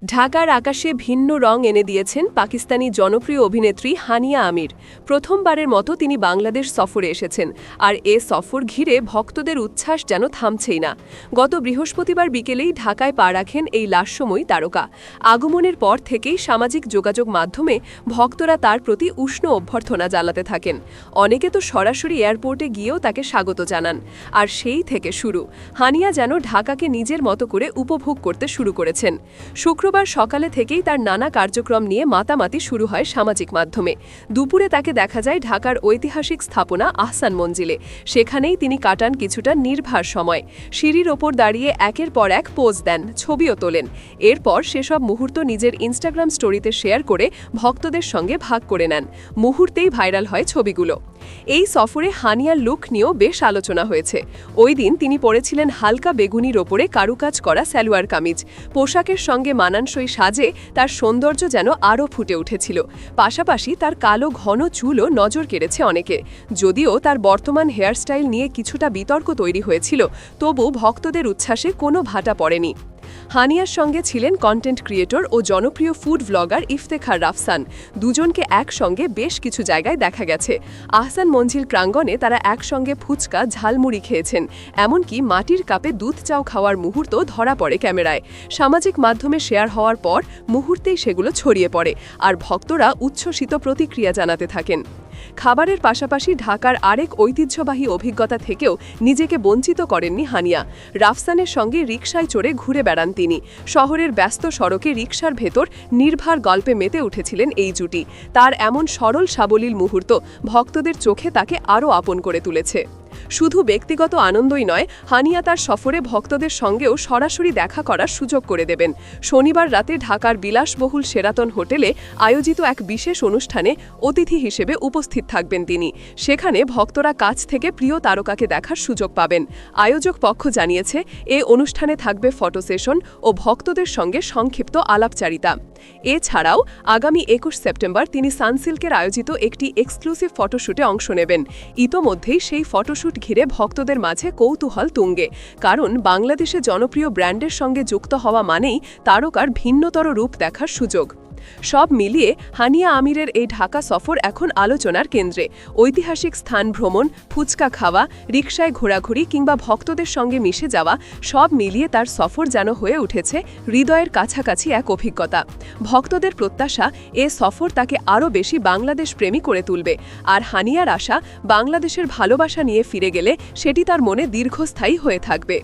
ঢাকার আকাশে ভিন্ন রং এনে দিয়েছেন পাকিস্তানি জনপ্রিয় অভিনেত্রী হানিয়া আমির। প্রথমবারের মতো তিনি বাংলাদেশ সফরে এসেছেন, আর এ সফর ঘিরে ভক্তদের উচ্ছ্বাস যেন থামছেই না। গত বৃহস্পতিবার বিকেলেই ঢাকায় পা রাখেন এই লাস্যময়ী তারকা। আগমনের পর থেকেই সামাজিক যোগাযোগ মাধ্যমে ভক্তরা তার প্রতি উষ্ণ অভ্যর্থনা জানাতে থাকেন। অনেকে তো সরাসরি এয়ারপোর্টে গিয়েও তাকে স্বাগত জানান। আর সেই থেকে শুরু, হানিয়া যেন ঢাকাকে নিজের মতো করে উপভোগ করতে শুরু করেছেন। শুক্রবার সকালে থেকেই তার নানা কার্যক্রম নিয়ে মাতামাতি শুরু হয় সামাজিক মাধ্যমে। দুপুরে তাকে দেখা যায় ঢাকার ঐতিহাসিক স্থাপনা আহসান মঞ্জিলে। সেখানেই তিনি কাটান কিছুটা নির্ভার সময়। সিঁড়ির ওপর দাঁড়িয়ে একের পর এক পোজ দেন, ছবিও তোলেন। এরপর সেসব মুহূর্ত নিজের ইনস্টাগ্রাম স্টোরিতে শেয়ার করে ভক্তদের সঙ্গে ভাগ করে নেন। মুহূর্তেই ভাইরাল হয় ছবিগুলো। এই সফরে হানিয়ার লুক নিয়েও বেশ আলোচনা হয়েছে। ওই দিন তিনি পরেছিলেন হালকা বেগুনির ওপরে কারুকাজ করা সালোয়ার কামিজ। পোশাকের সঙ্গে মানানসই সাজে তার সৌন্দর্য যেন আরও ফুটে উঠেছিল। পাশাপাশি তার কালো ঘন চুলও নজর কেড়েছে অনেকে। যদিও তার বর্তমান হেয়ারস্টাইল নিয়ে কিছুটা বিতর্ক তৈরি হয়েছিল, তবু ভক্তদের উচ্ছ্বাসে কোনো ভাটা পড়েনি। হানিয়ার সঙ্গে ছিলেন কন্টেন্ট ক্রিয়েটর ও জনপ্রিয় ফুড ব্লগার ইফতেখার রাফসান। দুজনকে একসঙ্গে বেশ কিছু জায়গায় দেখা গেছে। আহসান মঞ্জিল প্রাঙ্গণে তারা একসঙ্গে ফুচকা, ঝালমুড়ি খেয়েছেন। এমনকি মাটির কাপে দুধ চাও খাওয়ার মুহূর্ত ধরা পড়ে ক্যামেরায়। সামাজিক মাধ্যমে শেয়ার হওয়ার পর মুহূর্তেই সেগুলো ছড়িয়ে পড়ে, আর ভক্তরা উচ্ছ্বসিত প্রতিক্রিয়া জানাতে থাকেন। খাবারের পাশাপাশি ঢাকার আরেক ঐতিহ্যবাহী অভিজ্ঞতা থেকেও নিজেকে বঞ্চিত করেননি হানিয়া। রাফসানের সঙ্গে রিকশায় চড়ে ঘুরে বেড়ান তিনি। শহরের ব্যস্ত সড়কে রিকশার ভেতর নির্ভার গল্পে মেতে উঠেছিলেন এই জুটি। তার এমন সরল সাবলীল মুহূর্ত ভক্তদের চোখে তাকে আরও আপন করে তুলেছে। শুধু ব্যক্তিগত আনন্দই নয়, হানিয়া তার সফরে ভক্তদের সঙ্গেও সরাসরি দেখা করার সুযোগ করে দেবেন। শনিবার রাতে ঢাকার বিলাসবহুল শেরাটন হোটেলে আয়োজিত এক বিশেষ অনুষ্ঠানে অতিথি হিসেবে উপস্থিত থাকবেন তিনি। সেখানে ভক্তরা কাছ থেকে প্রিয় তারকাকে দেখার সুযোগ পাবেন। আয়োজক পক্ষ জানিয়েছে, এ অনুষ্ঠানে থাকবে ফটো সেশন ও ভক্তদের সঙ্গে সংক্ষিপ্ত আলাপচারিতা। এছাড়াও আগামী ২১ সেপ্টেম্বর তিনি সানসিল্কের আয়োজিত একটি এক্সক্লুসিভ ফটোশ্যুটে অংশ নেবেন। ইতোমধ্যেই সেই ফটোশ্যুট ঘিরে ভক্তদের মাঝে কৌতূহল তুঙ্গে। কারণ বাংলাদেশে জনপ্রিয় ব্র্যান্ডের সঙ্গে যুক্ত হওয়া মানেই তারকার ভিন্নতর রূপ দেখার সুযোগ। সব মিলিয়ে হানিয়া আমিরের এই ঢাকা সফর এখন আলোচনার কেন্দ্রে। ঐতিহাসিক স্থান ভ্রমণ, ফুচকা খাওয়া, রিকশায় ঘোরাঘুরি কিংবা ভক্তদের সঙ্গে মিশে যাওয়া, সব মিলিয়ে তার সফর যেন হয়ে উঠেছে হৃদয়ের কাছাকাছি এক অভিজ্ঞতা। ভক্তদের প্রত্যাশা, এ সফর তাকে আরও বেশি বাংলাদেশ প্রেমী করে তুলবে। আর হানিয়ার আশা, বাংলাদেশের ভালোবাসা নিয়ে ফিরে গেলে সেটি তার মনে দীর্ঘস্থায়ী হয়ে থাকবে।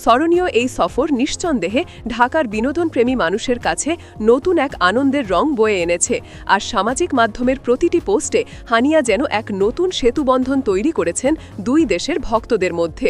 স্মরণীয় এই সফর নিঃসন্দেহে ঢাকার বিনোদনপ্রেমী মানুষের কাছে নতুন এক আনন্দের রং বয়ে এনেছে। আর সামাজিক মাধ্যমের প্রতিটি পোস্টে হানিয়া যেন এক নতুন সেতুবন্ধন তৈরি করেছেন দুই দেশের ভক্তদের মধ্যে।